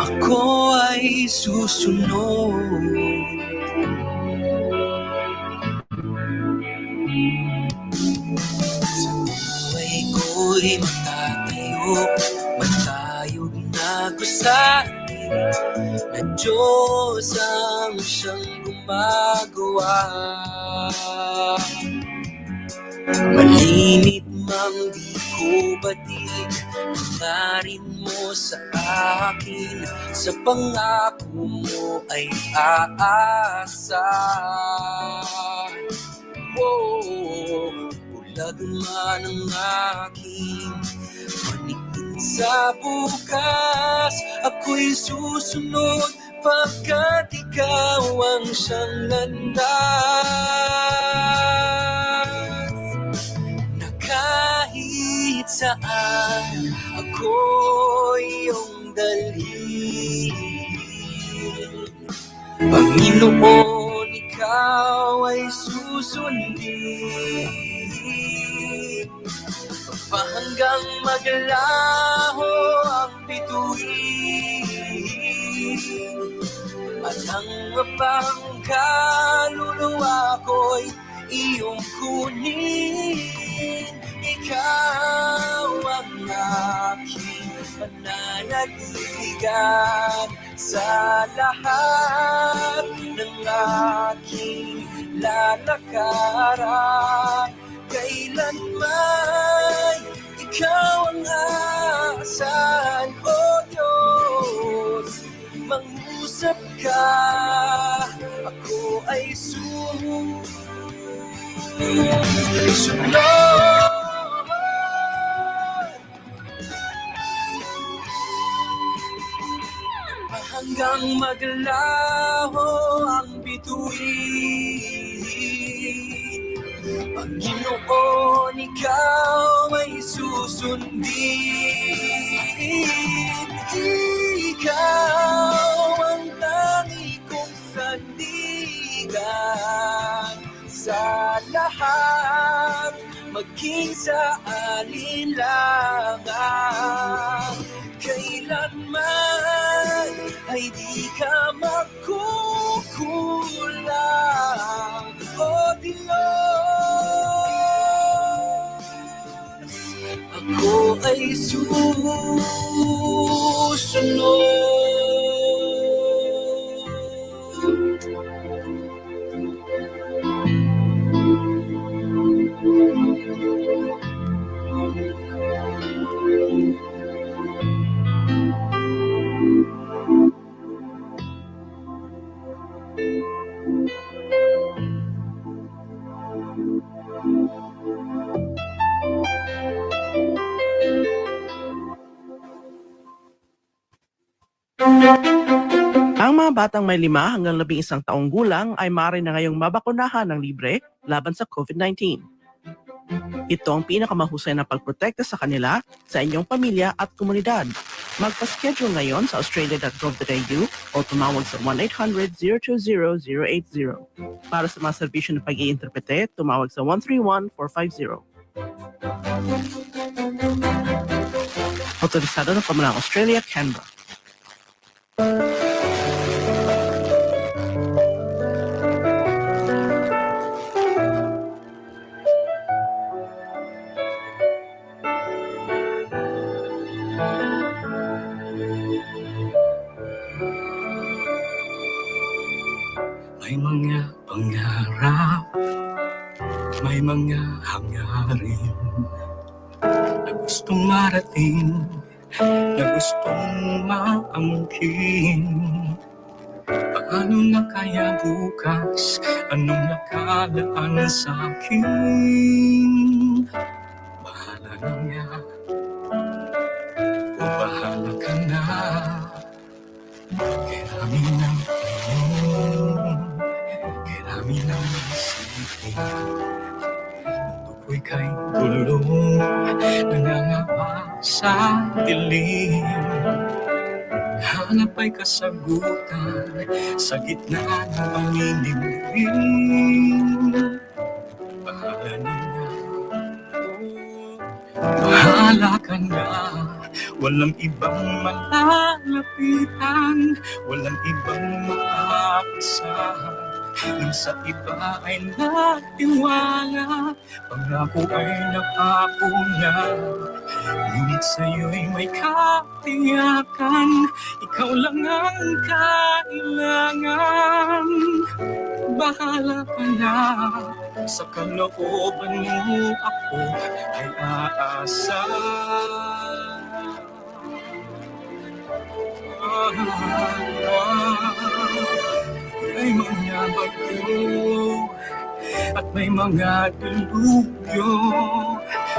ako ay susunod. Sa buhay ko'y matatayo, matayog na gusanin na Diyos ang siyang gumagawa. Malimit mang di ko batid, hangarin mo sa akin, sa pangako mo ay aasa. Bulag man ang aking paningin sa bukas, ako'y susunod pagkat ikaw ang siyang landas. Kahit saan ako'y iyong dalhin, Panginoon, ikaw ay susundin. Hanggang maglaho ang bituin, at ang mapang kaluluwa ko'y iyong kunin. Ikaw ang aking pananaligan sa lahat ng aking lalakaran. Kailanman ikaw ang aasahan, O Diyos. Mangusap ka, ako ay sunod. Hanggang maglaho ang bituin, Panginoon, ikaw ay susundin. Ikaw ang tangi kong sandigan sa lahat, maging sa alinlangan. Kailanman ay di ka makukulang, O Diyos. Ako ay susunod. Ang mga batang may 5 hanggang 11 taong gulang ay maaari na ngayong mabakunahan ng libre laban sa COVID-19. Ito ang pinakamahusay na pagprotekta sa kanila, sa inyong pamilya at komunidad. Magpa-schedule ngayon sa australia.gov.au o tumawag sa 1-800-020-080. Para sa mga serbisyo ng pag-iinterprete, tumawag sa 131-450. Autorisado ng Pamahalang Australia, Canberra. May mga pangarap, may mga hangarin na gustong marating, na gustong maangkin. Paano na kaya bukas? Anong nakalaan sa akin? Bahala na nga, o bahala ka na. Kailangan ng ngayon, kailangan ng isipin. Mundo ko'y kay gulong, nangangapa sa dilim. Hanap ay kasagutan sa gitna ng panginimlim. Bahala na nga, bahala ka na. Walang ibang malalapitan, walang ibang maaasahan. Nang sa iba ay nagtiwala, pangako ay napako na. Ngunit sa'yo'y may katiyakan, ikaw lang ang kailangan. Bahala ka na, sa kalooban mo ako ay aasa. May mga bagyo at may mga dilubyo,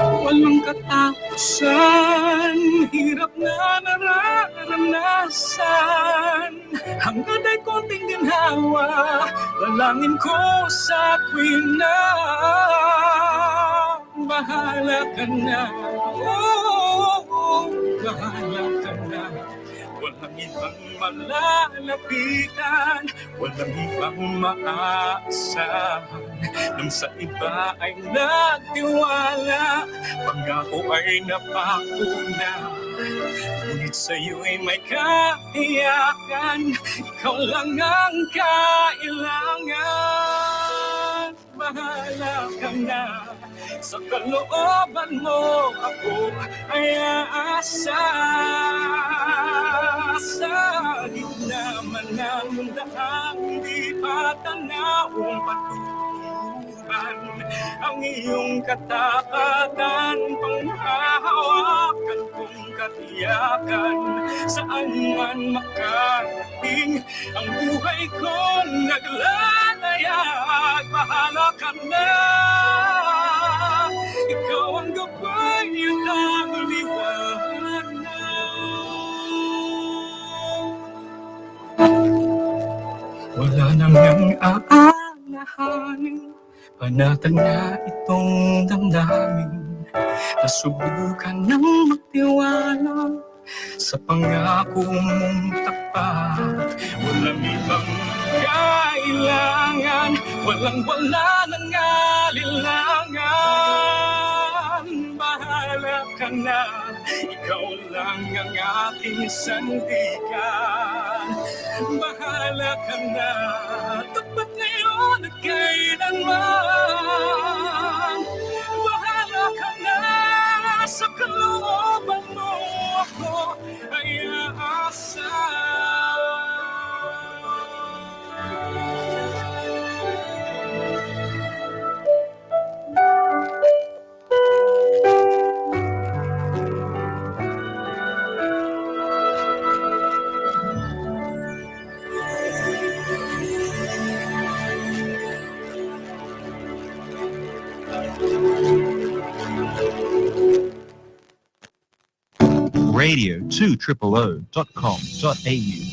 walang katapusan, hirap na nararanasan. Hanggang ay konting ginhawa, lalangin ko sa tuwing na bahala ka na, bahala ka na. Walang ibang malalapitan, walang ibang maaasahan. Nang sa iba ay nagtiwala, pangako ay napako na. Ngunit sa'yo'y may kaiyakan, ikaw lang ang kailangan. Bahala ka na, sa kalooban mo ako ay aasa. Sa gitna man ng daang di pa tanawang patutuban, ang iyong katapatan, panghahawakan kong katiyakan. Saan man makarating ang buhay kong naglalayag, bahala ka na. Ikaw ang gabay at ang liwanag. Wala nang aalahanin, panatag na itong damdamin. Nasubukan ng magtiwala sa pangako mong tapat. Walang ibang kailangan, walang-wala nang alilangan. Bahala ka na, ikaw lang ang aking sandigan. Bahala ka na, tapat ngayon at kailanman. Bahala ka na, sa kalooban mo ako ay aasa. Radio 2TripleO.com.au.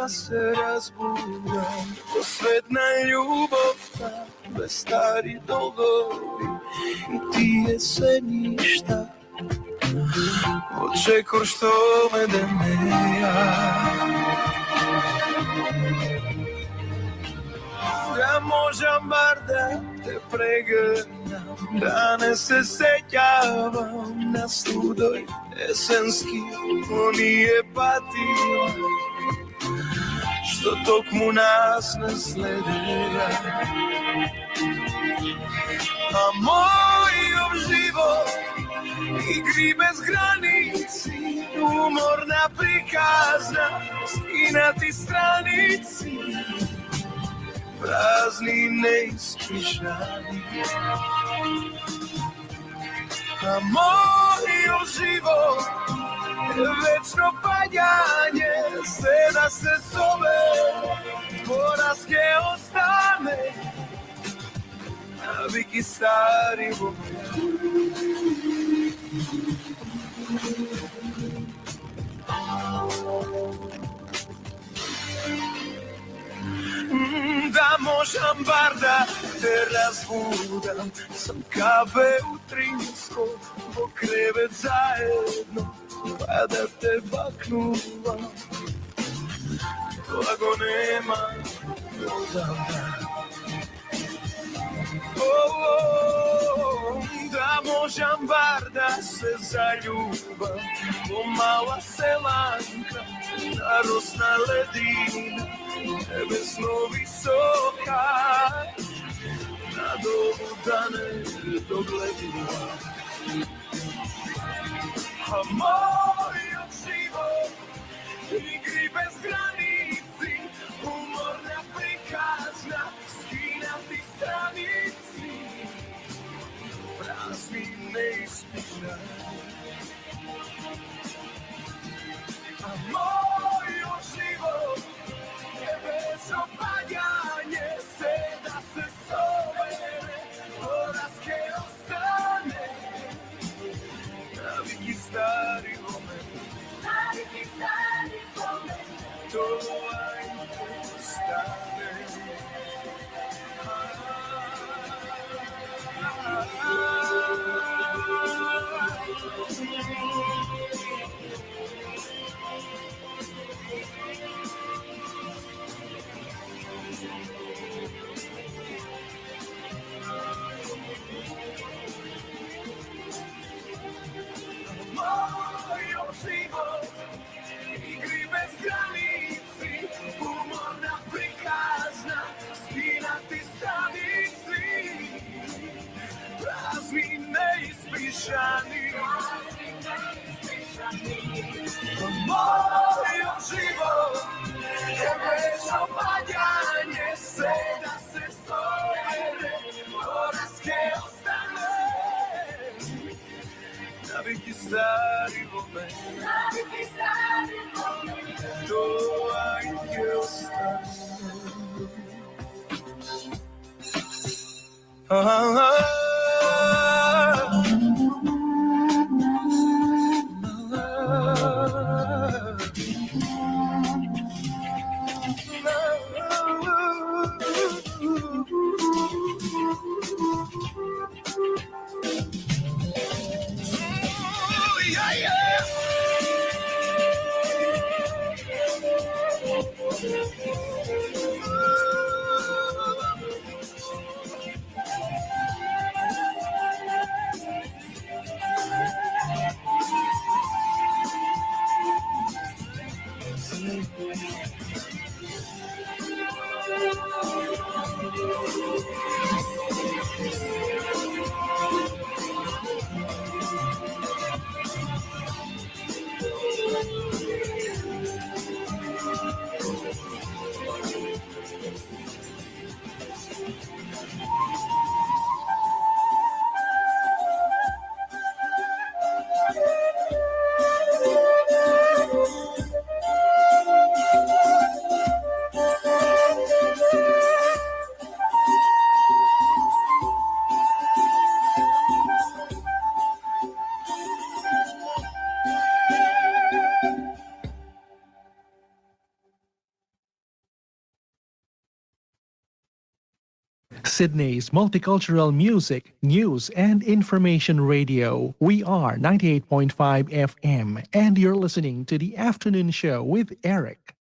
се разбуда, посветна любовта, без стари долгови и тие се ништа. Очекор што ме денеја. Да можам бар да те прегрнам, да не се сеќавам на студој есенски оние патија, што токму нас не следеја. А мојот живот Igry bez granici, umorna prikazna, skinati stranici, prazni neispričani. A moj život je večno padjanje, sve da se zove, poraske ostane, naviki stari vokal. Da možem bar da te razbudam, sam kafe u trinsko, po krevet zajedno, pa da te baknuvam, blago nema odavda. Da možem bar da se zaljubam, ko mala selanka, narosna ledina, nebesno visoka, na dobu da ne dogledila. A moj život igri bez granici, umorna prikazna, skinati stranici, prazni neispičani. A moj život je bez opadjanje, se da se sobere, poraske ostane, naviki stari vomen, naviki stari vomen, to ajde stane. Život, igri bez granici, umorna prikazna, skinati stranici, prazni neispričani. Moj život je bez opadjanje, se da se sobere, poraske ostane, naviki stari vomen, naviki stari vomen, to ajde ostane. Sydney's multicultural music, news, and information radio. We are 98.5 FM, and you're listening to the afternoon show with Eric.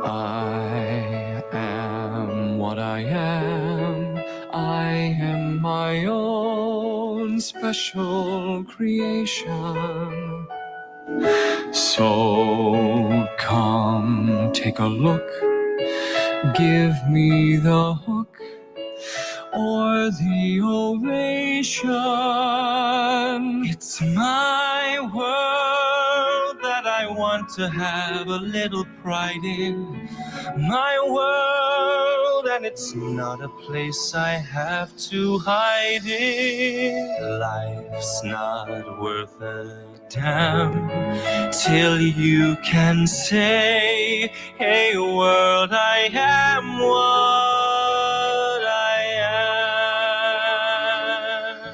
I am what I am. I am my own special creation. So come take a look, give me the hook, or the ovation. It's my world that I want to have a little pride in. My world, and it's not a place I have to hide in. Life's not worth a damn till you can say, hey world, I am what I am.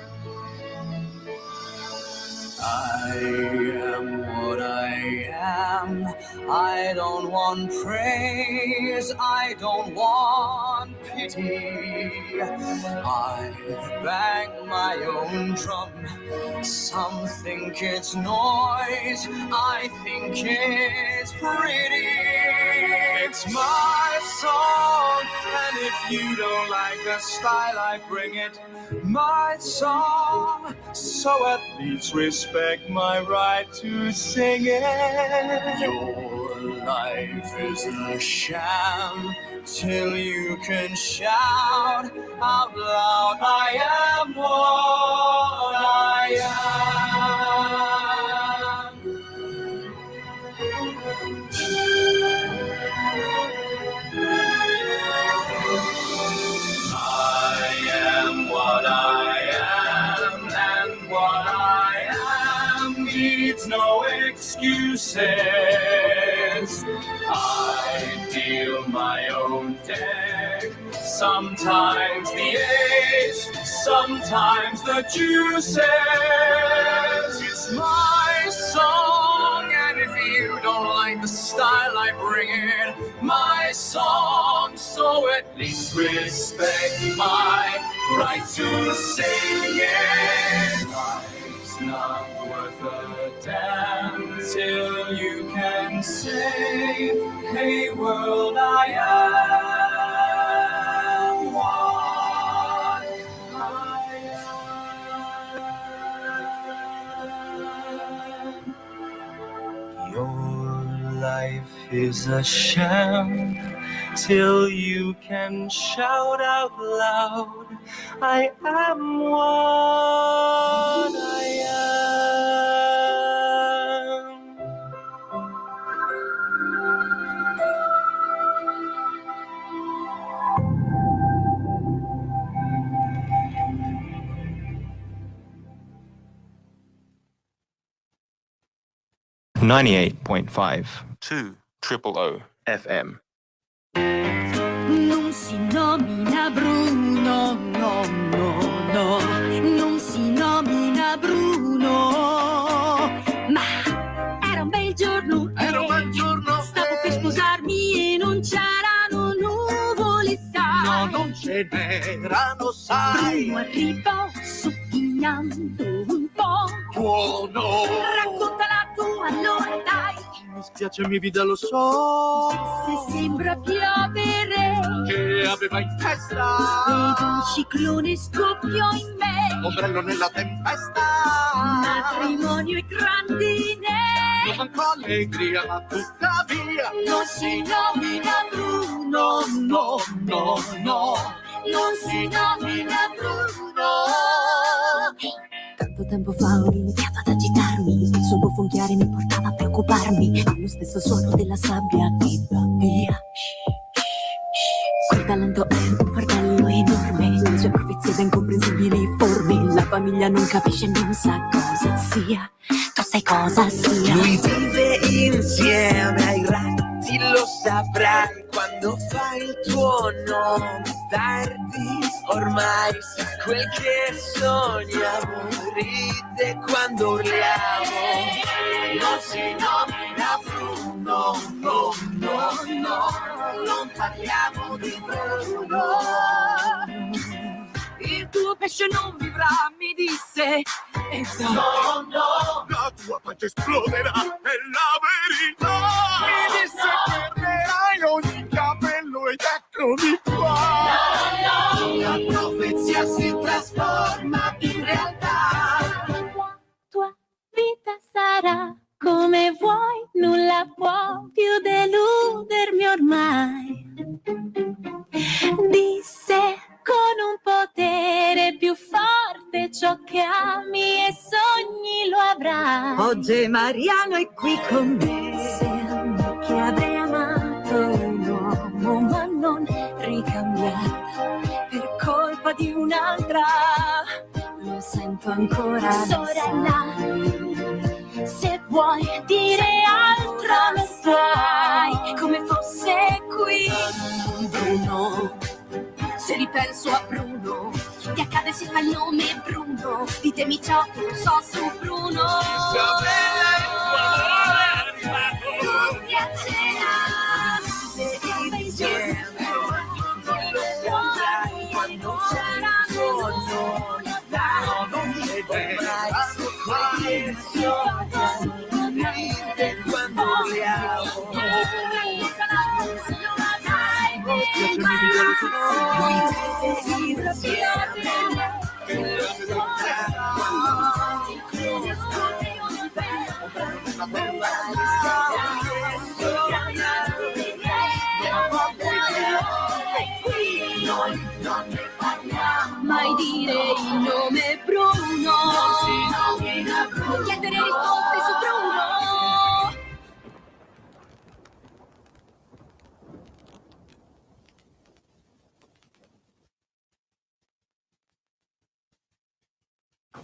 I am what I am. I don't want praise, I don't want pity. I bang my own drum. Some think it's noise, I think it's pretty. It's my song, and if you don't like the style I bring it, my song, so at least respect my right to sing it. Your life is a sham till you can shout out loud, I am what I am. I am what I am, and what I am needs no excuses. I deal my own deck, sometimes the ace, sometimes the juices. It's my song, and if you don't like the style I bring it, my song, so at least respect my right to sing it. Life's not worth a damn till you can say, hey world, I am what I am. Your life is a sham till you can shout out loud, I am what I am. .5 2TripleO FM. Non si nomina Bruno, no, no, no, non si nomina Bruno, ma era un bel giorno, stavo per sposarmi e non c'erano nuvole, sai. No, non ce n'erano, sai. Bruno arrivò sottigliando un po'. Buono. Racconta la tua, allora dai. Mi spiace, mia vita, lo so. Se sembra piovere, Che aveva in testa ed un ciclone scoppiò in me. ombrello nella tempesta. Matrimonio e grandine. Non mancò allegria, ma tuttavia Non si nomina Bruno, no, no, no. Non si nomina Bruno. Tanto tempo fa ho iniziato ad agitarmi, il suo bofonchiare mi portava a preoccuparmi, allo stesso suono della sabbia che va via. Quel talento è un fardello enorme, le sue profezie da incomprensibili forme, la famiglia non capisce, non sa cosa sia, tu sai cosa sia. Lui vive insieme ai ratti, lo saprai quando fai il tuo nome tardi. Ormai sa quel che sogniamo, ride quando urliamo. Non si nomina Bruno, no, no, no, non parliamo di Bruno. Il tuo pesce non vivrà, mi disse, e No, no, la tua pancia esploderà, è la verità. Mi disse perderai ogni capello ed eccomi qua. La profezia si trasforma in realtà. la tua vita sarà come vuoi, nulla può più deludermi ormai. Disse con un po' ciò che ami e sogni lo avrai. Oggi Mariano è qui con me. Sento che avrei amato un uomo ma non ricambiata per colpa di un'altra. Lo sento ancora, sorella. Se vuoi dire altro lo sai, come fosse qui. Bruno, se ripenso a Bruno, ti accade se fa il nome Bruno. Ditemi ciò che non so su Bruno. Isabella, il tuo amore è arrivato. Tutti a cena, come insieme, quando c'era Non mi vedrai quando mai dire il nome Bruno, non chiedere risposte su Bruno.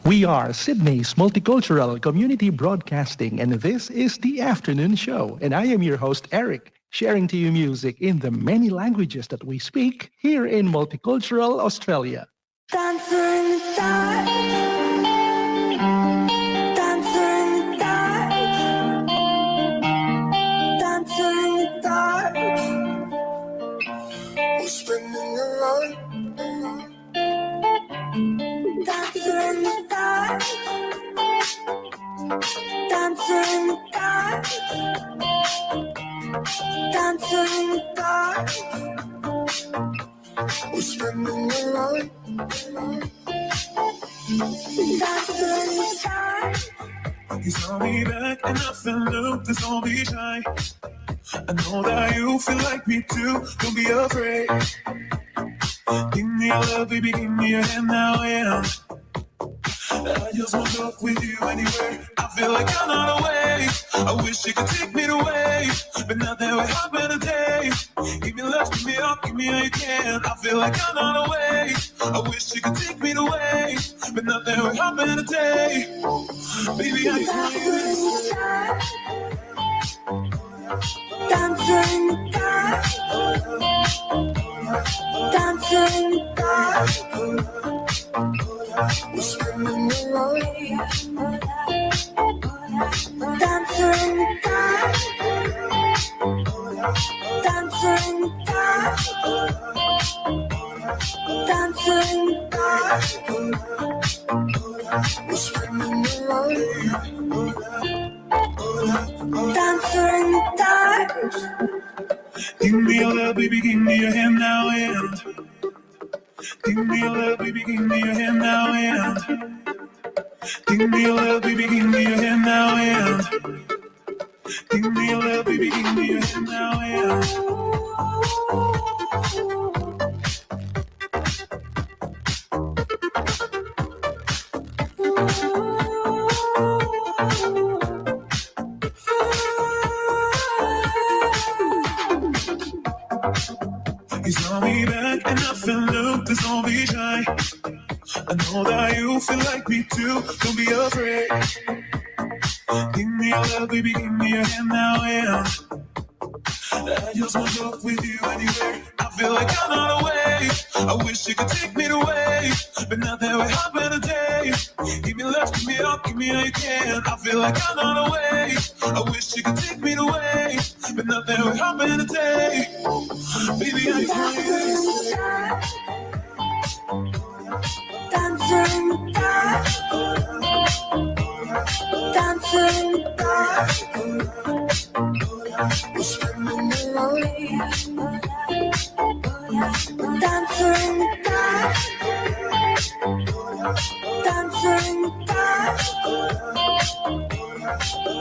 We are Sydney's multicultural community broadcasting, and this is the afternoon show. And I am your host, Eric, sharing to you music in the many languages that we speak here in multicultural Australia. Dancer in the dark. Dancer in the dark. Dancer in the dark. We're spending a lot. Dancer in the dark. Dancer in the dark. Dancer in the dark. We're spending a lot. Dancer in the dark. You saw me back and I felt look, this won't be shy. I know that you feel like me too, don't be afraid. Give me your love, baby, give me your hand now, yeah. I just want to talk with you anywhere. I feel like I'm not away. I wish you could take me away, but not that way happen today. Give me love, give me up, give me all you can. I feel like I'm not away. I wish you could take me away, but not that way happen today. Baby, I just want you. Dancer in the dark. Dancer in the dark. We're spending a lot. Dancer in the dark. Dancer in the dark. Dancer in the dark. We're spending a lot. Dancer in the dark. Give me your love, baby, give me your hand now, and give me your love, baby, give me your hand now, and give me your love, baby, give me your hand now, and give me your love, baby, give me your hand now, and you saw me back and I felt look, this won't be shy. I know that you feel like me too, don't be afraid. Give me your love, baby, give me your hand now, yeah. I just want to talk with you anywhere. I feel like I'm not away. I wish you could take me away, but not that way happen today. Give me love, give me up, give me all you can. I feel like I'm not away. I wish you could take me away, but not that way happen today. Baby, I just want you. Dancer in the dark. Dancer in the dark. We're spending a lot. Dancer in the dark. Dancer in the dark.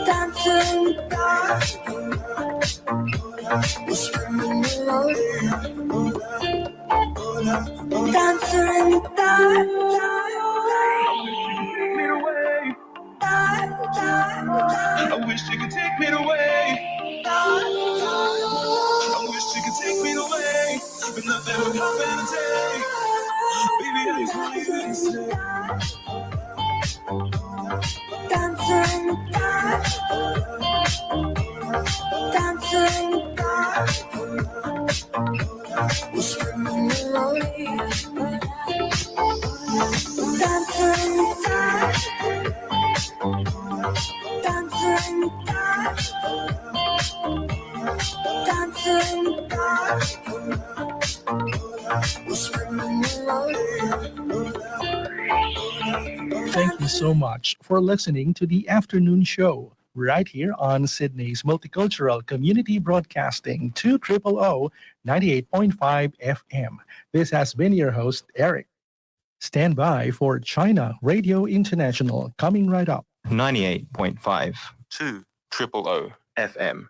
Dancer in the dark. We're spending a lot. Dancer in the dark. wish you could take me away. I wish you could take me away, but nothing would happen today. Baby, I just want you to stay. Dancer in the dark. Dancer in the dark. We're swimming slowly. Dancer in the dark. Dancer in the dark. Dancer in the dark. We're swimming slowly. Thank you so much for listening to the afternoon show right here on Sydney's Multicultural Community Broadcasting 2TripleO 98.5 FM. This has been your host, Eric. Stand by for China Radio International coming right up. 98.5 2TripleO FM.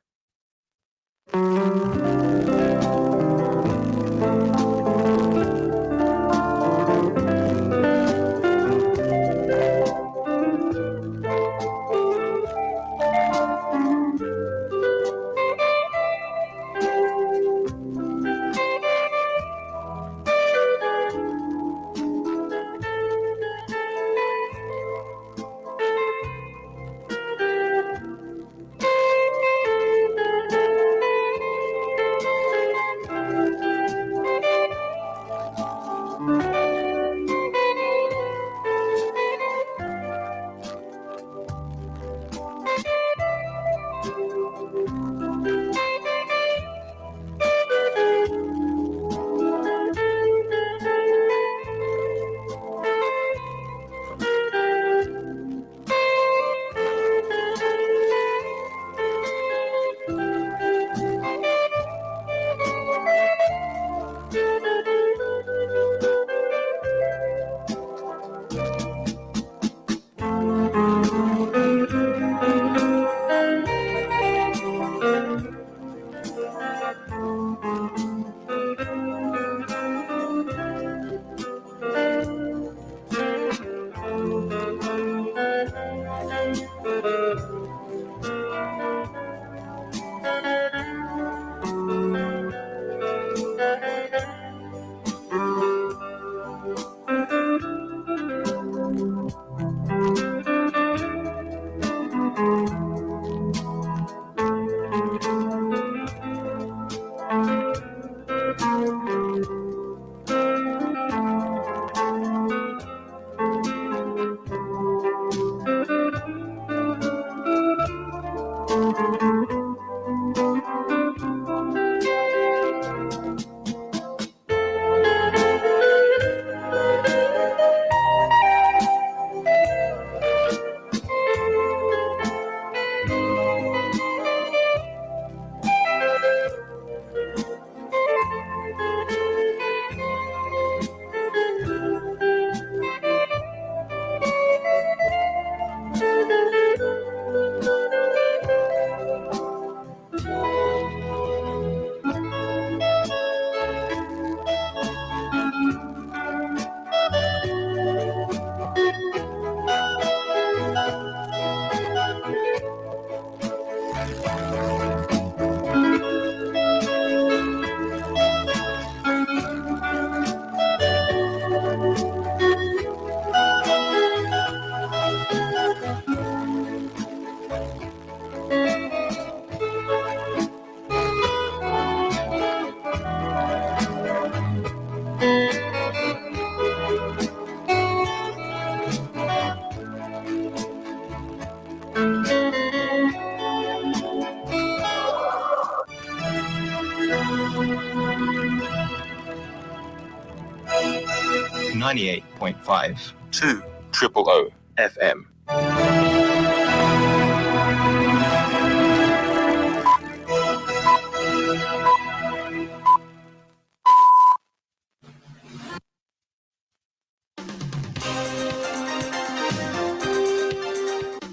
.5 2TripleO FM.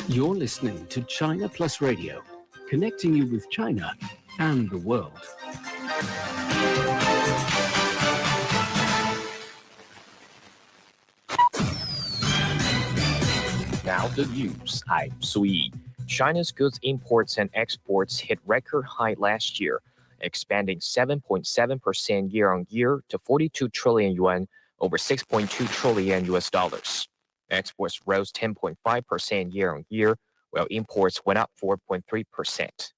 You're listening to China Plus Radio, connecting you with China and the world. Now the news. I'm Sui. China's goods imports and exports hit record high last year, expanding 7.7% year-on-year to 42 trillion yuan, over 6.2 trillion US dollars. Exports rose 10.5% year-on-year, while imports went up 4.3%.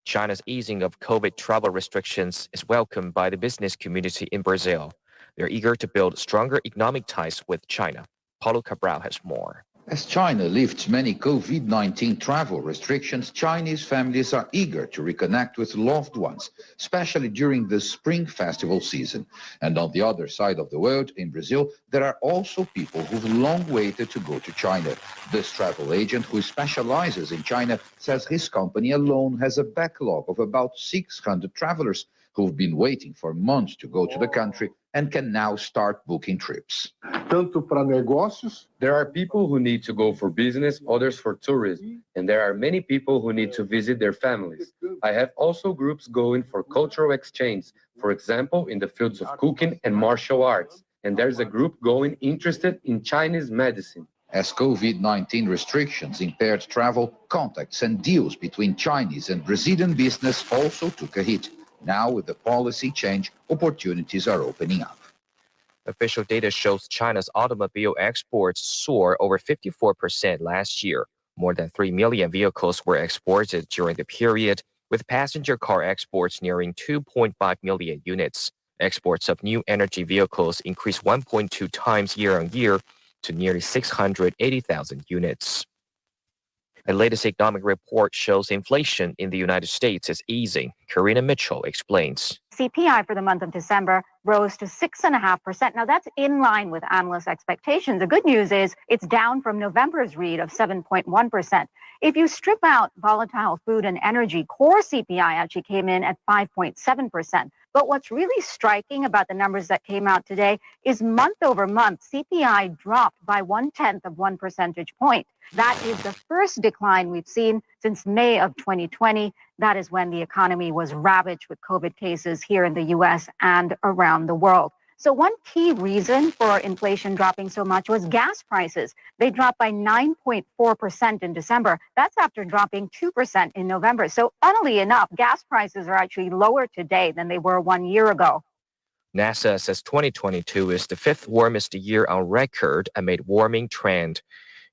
China's easing of COVID travel restrictions is welcomed by the business community in Brazil. They're eager to build stronger economic ties with China. Paulo Cabral has more. As China lifts many COVID-19 travel restrictions, Chinese families are eager to reconnect with loved ones, especially during the Spring Festival season. And on the other side of the world, in Brazil, there are also people who've long waited to go to China. This travel agent, who specializes in China, says his company alone has a backlog of about 600 travelers who've been waiting for months to go to the country and can now start booking trips. There are people who need to go for business, others for tourism, and there are many people who need to visit their families. I have also groups going for cultural exchange, for example, in the fields of cooking and martial arts, and there's a group going interested in Chinese medicine. As COVID-19 restrictions impaired travel, contacts and deals between Chinese and Brazilian business also took a hit. Now, with the policy change, opportunities are opening up. Official data shows China's automobile exports soared over 54% last year. More than 3 million vehicles were exported during the period, with passenger car exports nearing 2.5 million units. Exports of new energy vehicles increased 1.2 times year-on-year to nearly 680,000 units. A latest economic report shows inflation in the United States is easing. Karina Mitchell explains. CPI for the month of December rose to 6.5%. Now that's in line with analyst expectations. The good news is it's down from November's read of 7.1%. If you strip out volatile food and energy, core CPI actually came in at 5.7%. But what's really striking about the numbers that came out today is month over month, CPI dropped by 0.1 of 1 percentage point. That is the first decline we've seen since May of 2020. That is when the economy was ravaged with COVID cases here in the US and around the world. So one key reason for inflation dropping so much was gas prices. They dropped by 9.4% in December. That's after dropping 2% in November. So funnily enough, gas prices are actually lower today than they were 1 year ago. NASA says 2022 is the fifth warmest year on record amid warming trend.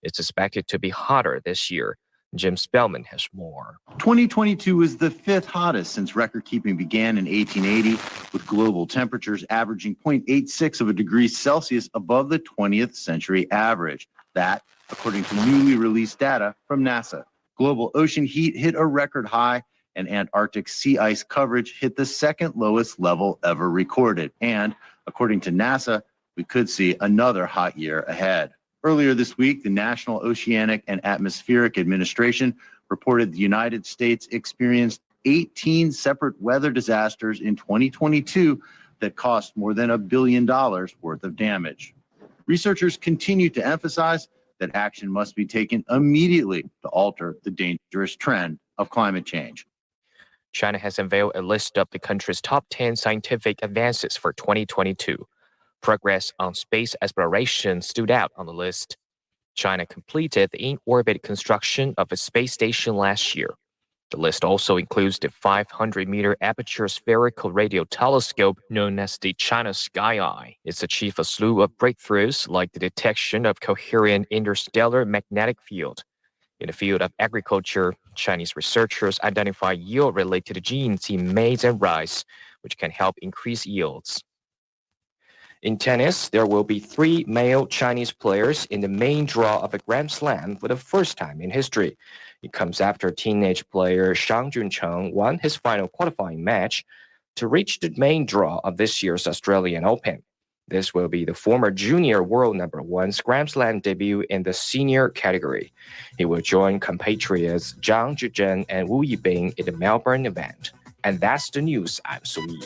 It's expected to be hotter this year. Jim Spellman has more. 2022 is the fifth hottest since record-keeping began in 1880, with global temperatures averaging 0.86 of a degree Celsius above the 20th century average. That, according to newly released data from NASA. Global ocean heat hit a record high, and Antarctic sea ice coverage hit the second lowest level ever recorded. And, according to NASA, we could see another hot year ahead. Earlier this week, the National Oceanic and Atmospheric Administration reported the United States experienced 18 separate weather disasters in 2022 that cost more than $1 billion worth of damage. Researchers continue to emphasize that action must be taken immediately to alter the dangerous trend of climate change. China has unveiled a list of the country's top 10 scientific advances for 2022. Progress on space exploration stood out on the list. China completed the in-orbit construction of a space station last year. The list also includes the 500-meter aperture spherical radio telescope known as the China Sky Eye. It's achieved a slew of breakthroughs like the detection of coherent interstellar magnetic field. In the field of agriculture, Chinese researchers identify yield-related genes in maize and rice, which can help increase yields. In tennis, there will be 3 male Chinese players in the main draw of a Grand Slam for the first time in history. It comes after teenage player Shang Juncheng won his final qualifying match to reach the main draw of this year's Australian Open. This will be the former junior world number 1's Grand Slam debut in the senior category. He will join compatriots Zhang Zhizhen and Wu Yibing in the Melbourne event. And that's the news. I'm Su Yi.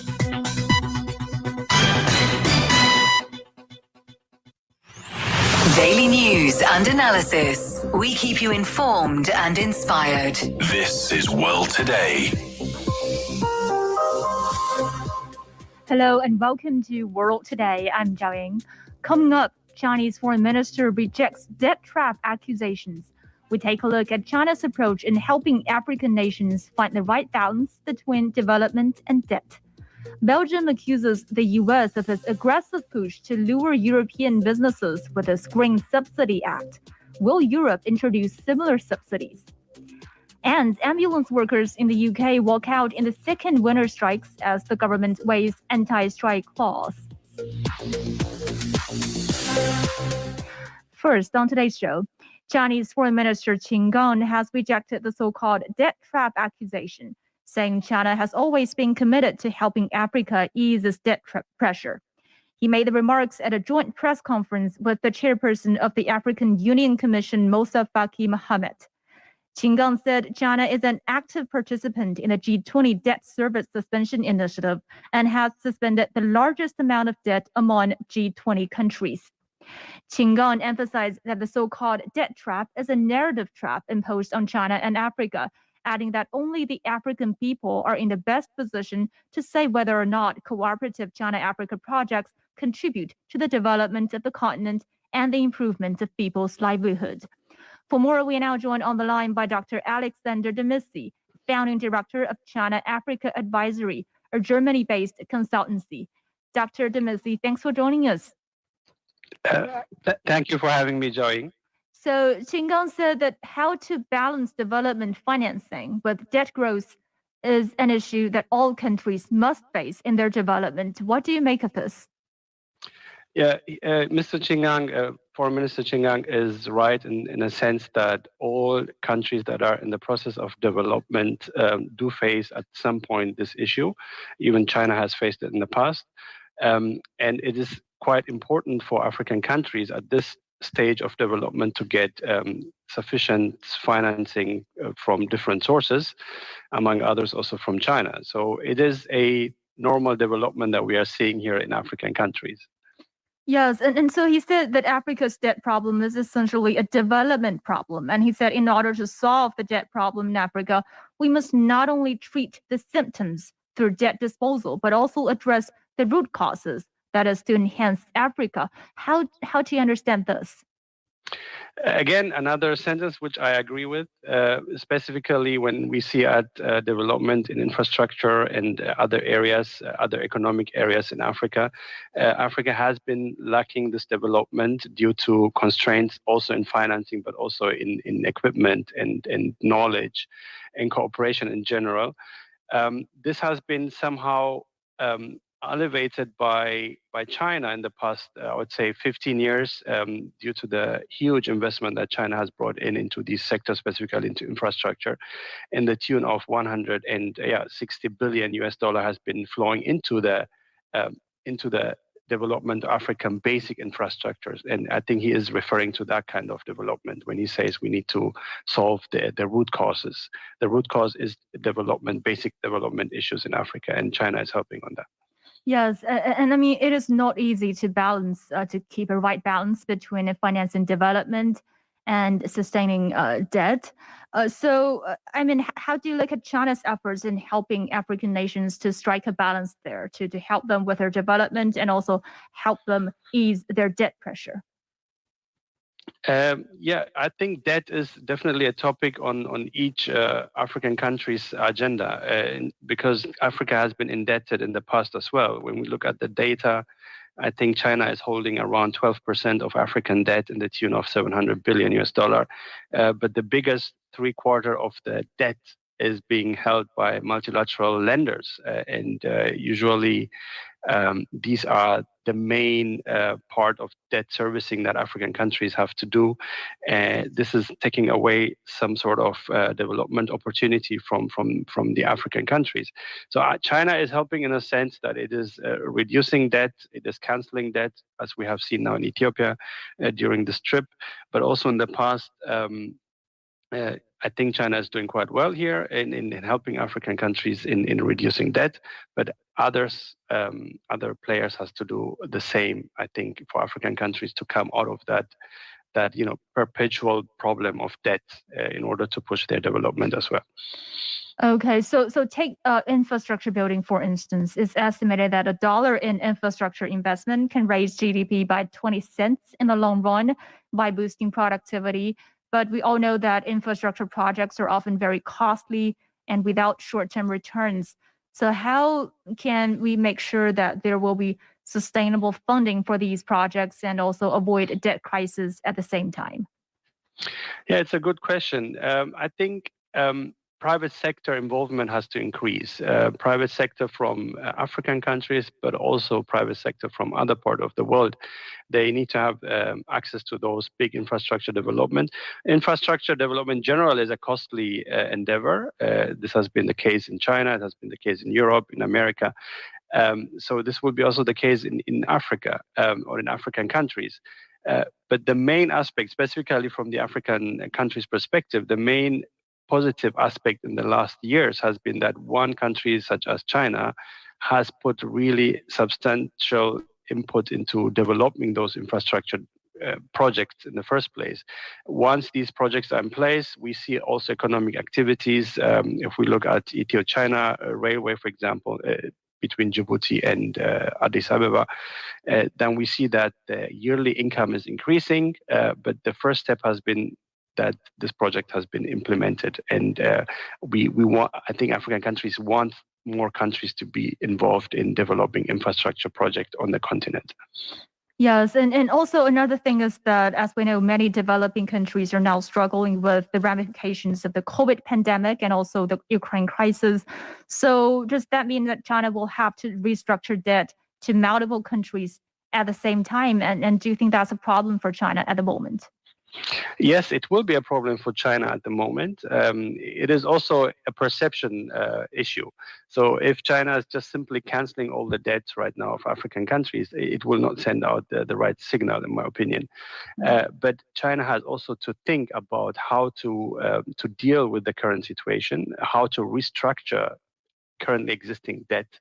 Daily news and analysis. We keep you informed and inspired. This is World Today. Hello and welcome to World Today. I'm Zhao Ying. Coming up, Chinese Foreign Minister rejects debt trap accusations. We take a look at China's approach in helping African nations find the right balance between development and debt. Belgium accuses the US of its aggressive push to lure European businesses with its Green Subsidy Act. Will Europe introduce similar subsidies? And ambulance workers in the UK walk out in the second winter strikes as the government weighs anti-strike clause. First, on today's show, Chinese Foreign Minister Qin Gang has rejected the so-called debt trap accusation, saying China has always been committed to helping Africa ease its debt pressure. He made the remarks at a joint press conference with the chairperson of the African Union Commission, Moussa Faki Mohammed. Qin Gang said China is an active participant in the G20 debt service suspension initiative and has suspended the largest amount of debt among G20 countries. Qin Gang emphasized that the so-called debt trap is a narrative trap imposed on China and Africa, adding that only the African people are in the best position to say whether or not cooperative China-Africa projects contribute to the development of the continent and the improvement of people's livelihood. For more, we are now joined on the line by Dr. Alexander de Missy, founding director of China-Africa Advisory, a Germany-based consultancy. Dr. de Missy, thanks for joining us. Thank you for having me, Joy. So Qin Gang said that how to balance development financing with debt growth is an issue that all countries must face in their development. What do you make of this? Yeah, Mr. Qin Gang, Foreign Minister Qin Gang is right in a sense that all countries that are in the process of development do face at some point this issue. Even China has faced it in the past. And it is quite important for African countries at this stage of development to get sufficient financing from different sources, among others also from China. So it is a normal development that we are seeing here in African countries. Yes, and so he said that Africa's debt problem is essentially a development problem. And he said in order to solve the debt problem in Africa, we must not only treat the symptoms through debt disposal, but also address the root causes, that is to enhance Africa. How do you understand this? Again, another sentence which I agree with, specifically when we see at development in infrastructure and other areas, other economic areas in Africa. Africa has been lacking this development due to constraints also in financing, but also in equipment and knowledge and cooperation in general. This has been somehow elevated by China in the past, I would say 15 years, due to the huge investment that China has brought into these sectors, specifically into infrastructure, in the tune of 160 billion US dollar has been flowing into the development of African basic infrastructures. And I think he is referring to that kind of development when he says we need to solve the root causes. The root cause is development, basic development issues in Africa, and China is helping on that. Yes, and I mean, it is not easy to balance, to keep a right balance between financing development and sustaining debt. I mean, how do you look at China's efforts in helping African nations to strike a balance there, to help them with their development and also help them ease their debt pressure? Yeah, I think debt is definitely a topic on each African country's agenda, because Africa has been indebted in the past as well. When we look at the data, I think China is holding around 12% of African debt in the tune of 700 billion US dollar. But the biggest 3/4 of the debt is being held by multilateral lenders. And usually these are the main part of debt servicing that African countries have to do. This is taking away some sort of development opportunity from the African countries. So China is helping in a sense that it is reducing debt, it is canceling debt, as we have seen now in Ethiopia during this trip, but also in the past. I think China is doing quite well here in helping African countries in reducing debt, but other players has to do the same, I think, for African countries to come out of that perpetual problem of debt in order to push their development as well. Okay, so take infrastructure building, for instance. It's estimated that $1 in infrastructure investment can raise GDP by 20 cents in the long run by boosting productivity, But we all know that infrastructure projects are often very costly and without short-term returns. So how can we make sure that there will be sustainable funding for these projects and also avoid a debt crisis at the same time? Yeah, it's a good question. I think private sector involvement has to increase. Private sector from African countries, but also private sector from other part of the world. They need to have access to those big infrastructure development. Infrastructure development in general is a costly endeavor. This has been the case in China. It has been the case in Europe, in America. So this will be also the case in Africa or in African countries. But the main aspect, specifically from the African countries' perspective, the main positive aspect in the last years has been that one country such as China has put really substantial input into developing those infrastructure projects in the first place. Once these projects are in place, we see also economic activities. If we look at Ethio-China Railway, for example, between Djibouti and Addis Ababa, then we see that the yearly income is increasing, but the first step has been that this project has been implemented. And we want, I think African countries want more countries to be involved in developing infrastructure projects on the continent. Yes, and also another thing is that, as we know, many developing countries are now struggling with the ramifications of the COVID pandemic and also the Ukraine crisis. So does that mean that China will have to restructure debt to multiple countries at the same time? And do you think that's a problem for China at the moment? Yes, it will be a problem for China at the moment. It is also a perception issue. So if China is just simply canceling all the debts right now of African countries, it will not send out the right signal, in my opinion. But China has also to think about how to deal with the current situation, how to restructure currently existing debt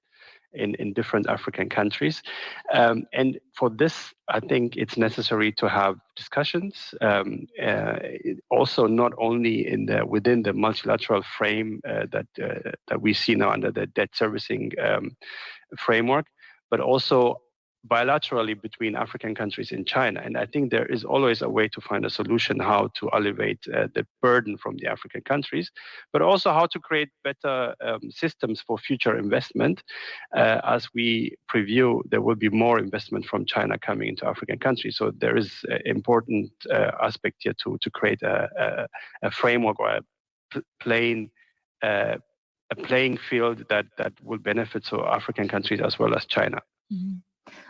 in different African countries. And for this, I think it's necessary to have discussions, also not only within the multilateral frame that we see now under the debt servicing framework, but also bilaterally between African countries and China. And I think there is always a way to find a solution how to alleviate the burden from the African countries, but also how to create better systems for future investment. As we preview, there will be more investment from China coming into African countries. So there is an important aspect here to create a framework or a playing field that will benefit so African countries as well as China. Mm-hmm.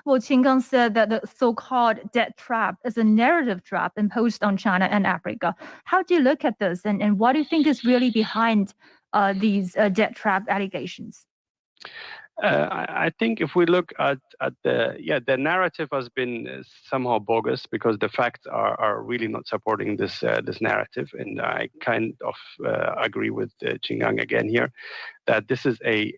Well, Qinggang said that the so-called debt trap is a narrative trap imposed on China and Africa. How do you look at this, and what do you think is really behind these debt trap allegations? I think if we look at the narrative has been somehow bogus because the facts are really not supporting this narrative, and I kind of agree with Qinggang again here that this is a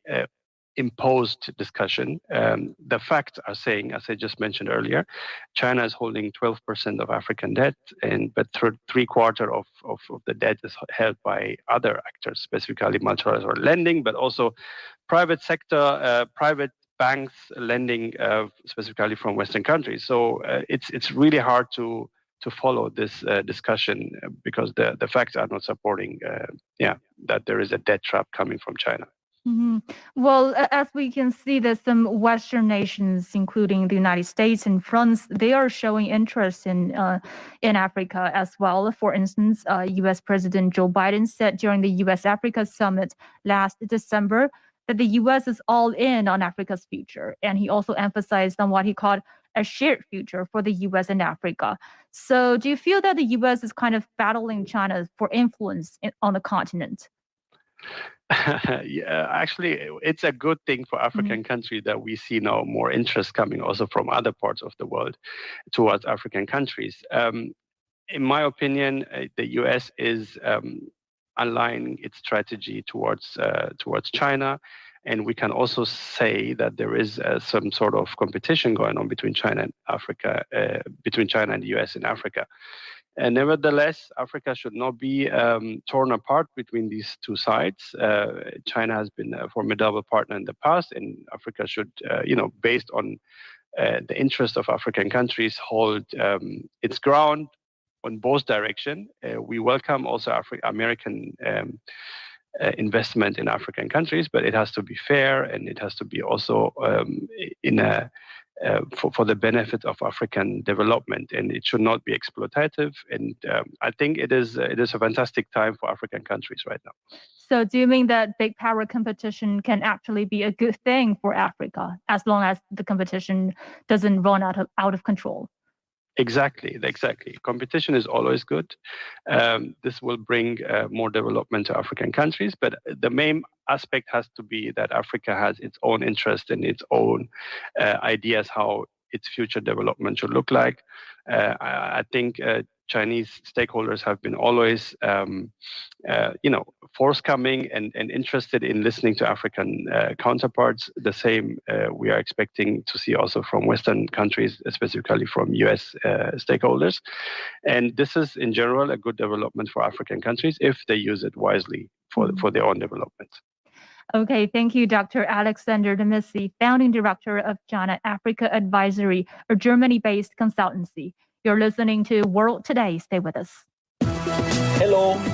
imposed discussion. The facts are saying, as I just mentioned earlier, China is holding 12% of African debt, but three-quarters of the debt is held by other actors, specifically multilateral lending, but also private sector, private banks lending, specifically from Western countries. So it's really hard to follow this discussion because the facts are not supporting that there is a debt trap coming from China. Mm-hmm. Well, as we can see that some Western nations, including the United States and France, they are showing interest in Africa as well. For instance, U.S. President Joe Biden said during the U.S.-Africa summit last December that the U.S. is all in on Africa's future. And he also emphasized on what he called a shared future for the U.S. and Africa. So do you feel that the U.S. is kind of battling China for influence on the continent? Yeah, actually, it's a good thing for African countries that we see now more interest coming also from other parts of the world towards African countries. In my opinion, the U.S. is aligning its strategy towards China, and we can also say that there is some sort of competition going on between China and Africa, between China and the U.S. in Africa. And nevertheless, Africa should not be torn apart between these two sides. China has been a formidable partner in the past, and Africa should, based on the interest of African countries, hold its ground, on both directions. We welcome also American investment in African countries, but it has to be fair and it has to be also for the benefit of African development, and it should not be exploitative. And I think it is a fantastic time for African countries right now. So do you mean that big power competition can actually be a good thing for Africa as long as the competition doesn't run out of control? Exactly. Competition is always good. This will bring more development to African countries, but the main aspect has to be that Africa has its own interest and its own ideas how its future development should look like. I think Chinese stakeholders have been always, forthcoming and interested in listening to African counterparts. The same we are expecting to see also from Western countries, specifically from US stakeholders. And this is, in general, a good development for African countries if they use it wisely for their own development. Okay, thank you, Dr. Alexander Demisi, Founding Director of China Africa Advisory, a Germany-based consultancy. You're listening to World Today. Stay with us. Hello.